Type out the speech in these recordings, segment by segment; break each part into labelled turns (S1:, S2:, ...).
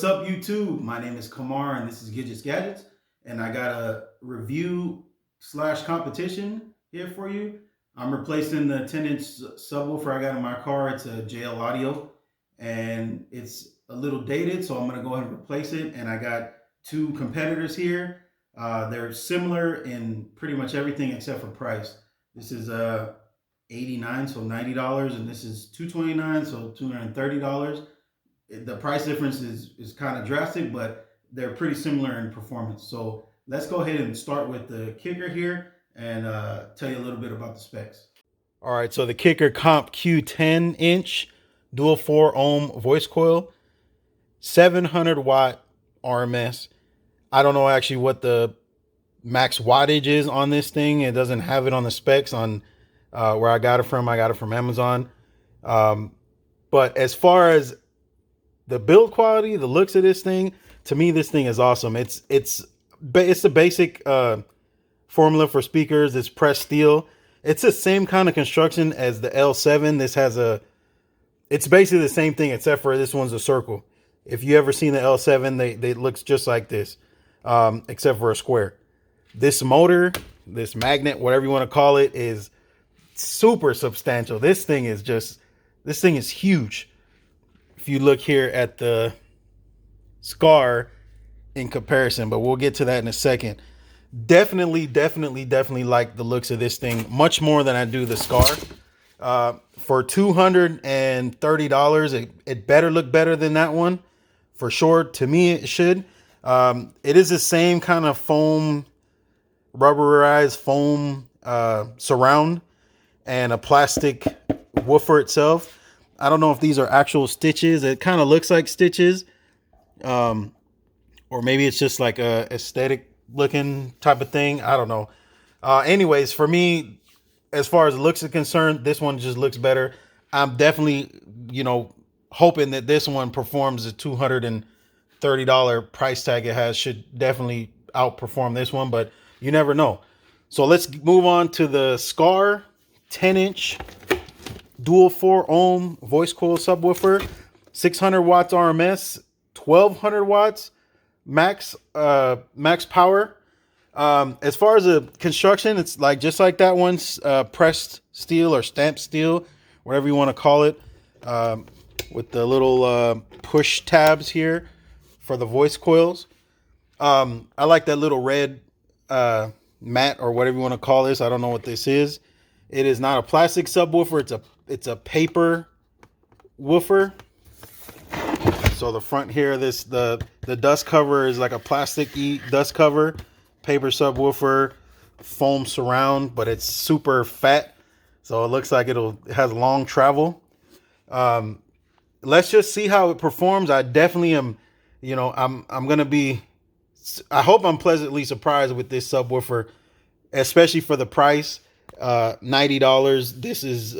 S1: What's up, YouTube? My name is Kamar and this is Gadgets, and I got a review slash competition here for you. I'm replacing the 10-inch subwoofer I got in my car. It's a JL Audio and it's a little dated, so I'm going to go ahead and replace it. And I got two competitors here. They're similar in pretty much everything except for price. This is $89, so $90, and this is $229, so $230. The price difference is kind of drastic, but they're pretty similar in performance. So let's go ahead and start with the Kicker here and tell you a little bit about the specs. All right, so the Kicker CompQ 10-inch dual 4-ohm voice coil, 700 watt RMS. I don't know actually what the max wattage is on this thing. It doesn't have it on the specs on where I got it from. I got it from Amazon. But as far as the build quality, the looks of this thing, to me, this thing is awesome. It's the basic formula for speakers. It's pressed steel. It's the same kind of construction as the L7. This has it's basically the same thing, except for this one's a circle. If you ever seen the L7, they looks just like this, except for a square. This motor, this magnet, whatever you want to call it, is super substantial. This thing is huge. If you look here at the Skar in comparison, but we'll get to that in a second. Definitely like the looks of this thing much more than I do the Skar. For $230, it better look better than that one for sure. To me, it should. It is the same kind of foam, rubberized foam surround and a plastic woofer itself. I don't know if these are actual stitches. It kind of looks like stitches. Or maybe it's just like a aesthetic looking type of thing. I don't know. Anyways, for me, as far as looks are concerned, this one just looks better. I'm definitely, hoping that this one performs the $230 price tag it has. Should definitely outperform this one, but you never know. So let's move on to the Skar 10-inch dual 4-ohm voice coil subwoofer, 600 watts RMS, 1200 watts max power. As far as the construction, it's just like that one's pressed steel or stamped steel, whatever you want to call it, with the little push tabs here for the voice coils. I like that little red mat or whatever you want to call this. I don't know what this is. It is not a plastic subwoofer. It's a paper woofer. So the front here, the dust cover is like a plastic-y dust cover, paper subwoofer, foam surround, but it's super fat. So it looks like it has long travel. Let's just see how it performs. I definitely am, I'm going to be, I hope I'm pleasantly surprised with this subwoofer, especially for the price. $90. This is,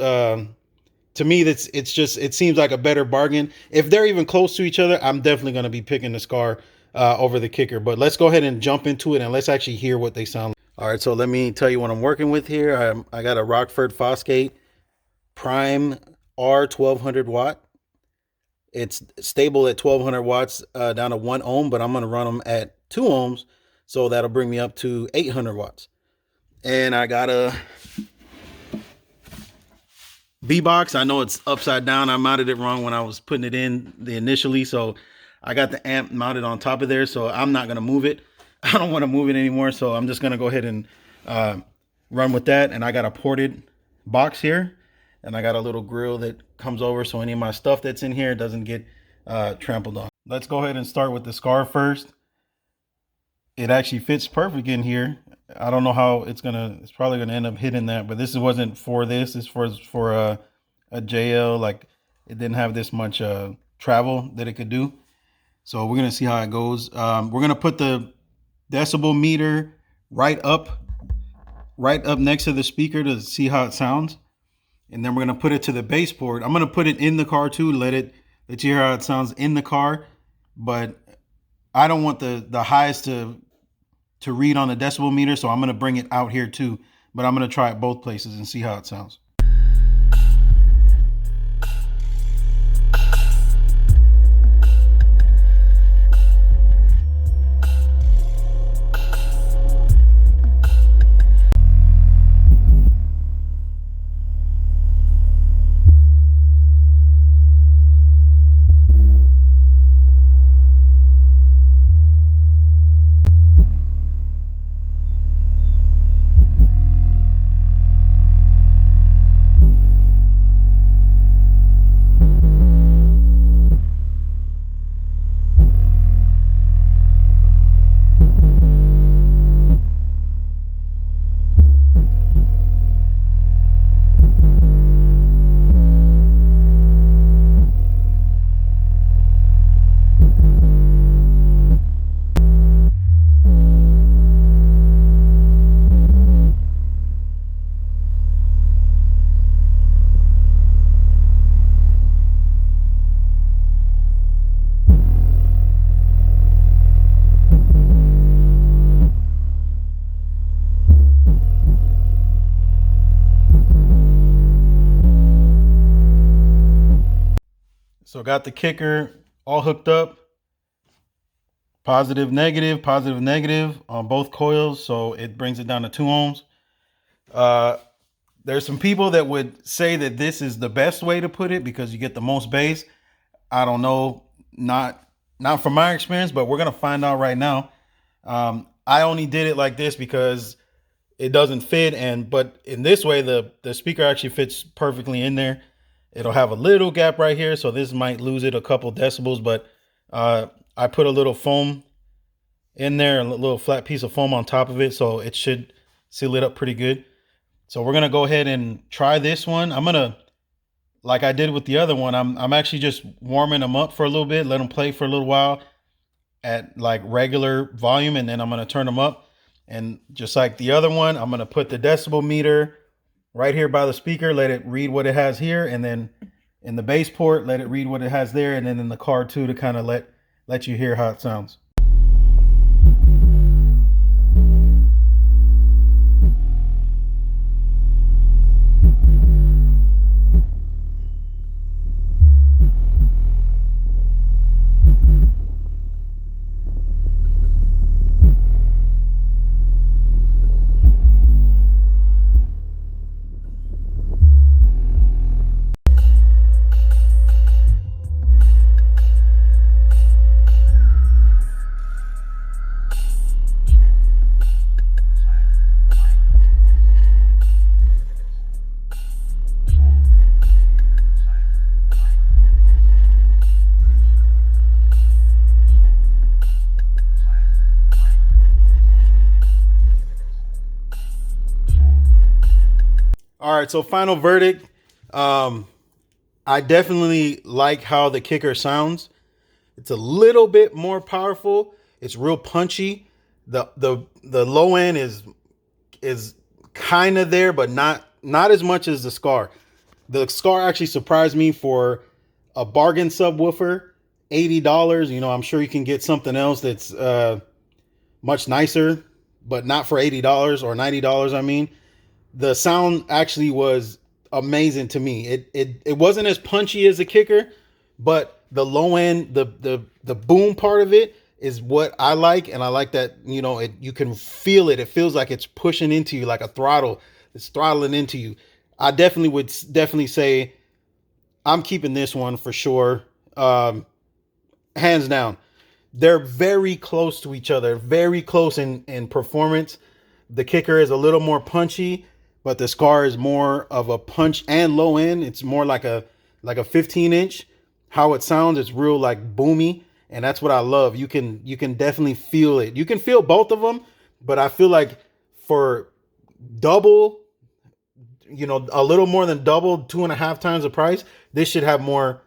S1: to me, it seems like a better bargain. If they're even close to each other, I'm definitely going to be picking the Skar over the Kicker. But let's go ahead and jump into it and let's actually hear what they sound like. All right, so let me tell you what I'm working with here. I got a Rockford Fosgate Prime R 1200 watt. It's stable at 1200 watts down to 1 ohm, but I'm going to run them at 2 ohms. So that'll bring me up to 800 watts. And I got a B-box. I know it's upside down. I mounted it wrong when I was putting it in initially. So I got the amp mounted on top of there. So I'm not going to move it. I don't want to move it anymore. So I'm just going to go ahead and run with that. And I got a ported box here. And I got a little grill that comes over so any of my stuff that's in here doesn't get trampled on. Let's go ahead and start with the Skar first. It actually fits perfect in here. I don't know how it's probably gonna end up hitting that, but this wasn't for this. It's for a JL. Like, it didn't have this much travel that it could do. So we're gonna see how it goes. We're gonna put the decibel meter right up next to the speaker to see how it sounds, and then we're gonna put it to the baseboard. I'm gonna put it in the car too, let you hear how it sounds in the car, but I don't want the highs to read on the decibel meter, so I'm going to bring it out here too, but I'm going to try it both places and see how it sounds. So got the kicker all hooked up. Positive, negative on both coils. So it brings it down to 2 ohms. There's some people that would say that this is the best way to put it because you get the most bass. I don't know, not from my experience, but we're gonna find out right now. I only did it like this because it doesn't fit, but in this way the speaker actually fits perfectly in there. It'll have a little gap right here, so this might lose it a couple decibels, but I put a little foam in there, a little flat piece of foam on top of it, so it should seal it up pretty good. So we're gonna go ahead and try this one. I'm gonna, like I did with the other one, I'm actually just warming them up for a little bit, let them play for a little while at like regular volume, and then I'm gonna turn them up. And just like the other one, I'm gonna put the decibel meter right here by the speaker, let it read what it has here, and then in the bass port, let it read what it has there, and then in the car too, to kind of let you hear how it sounds. All right, so final verdict. I definitely like how the kicker sounds. It's a little bit more powerful. It's real punchy. The low end is kind of there, but not as much as the Skar. The Skar actually surprised me for a bargain subwoofer, $80. You know, I'm sure you can get something else that's much nicer, but not for $80 or $90. I mean, the sound actually was amazing to me. It wasn't as punchy as the kicker, but the low end, the boom part of it is what I like, and I like that, you know, you can feel it. It feels like it's pushing into you like a throttle. It's throttling into you. I definitely would say I'm keeping this one for sure. Hands down. They're very close to each other, very close in performance. The kicker is a little more punchy, but the Skar is more of a punch and low end. It's more like a 15-inch. How it sounds, it's real like boomy, and that's what I love. You can definitely feel it. You can feel both of them, but I feel like for double, you know, a little more than double, 2.5 times the price, this should have more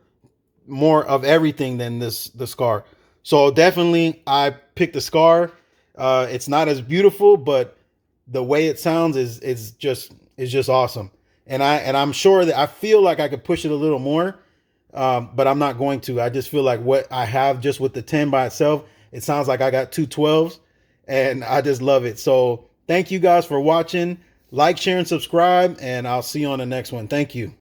S1: of everything than the Skar. So definitely I picked the Skar. It's not as beautiful, but the way it sounds is just awesome. And I'm sure that I feel like I could push it a little more, but I'm not going to. I just feel like what I have just with the 10 by itself, it sounds like I got 2 12s, and I just love it. So thank you guys for watching. Like, share, and subscribe, and I'll see you on the next one. Thank you.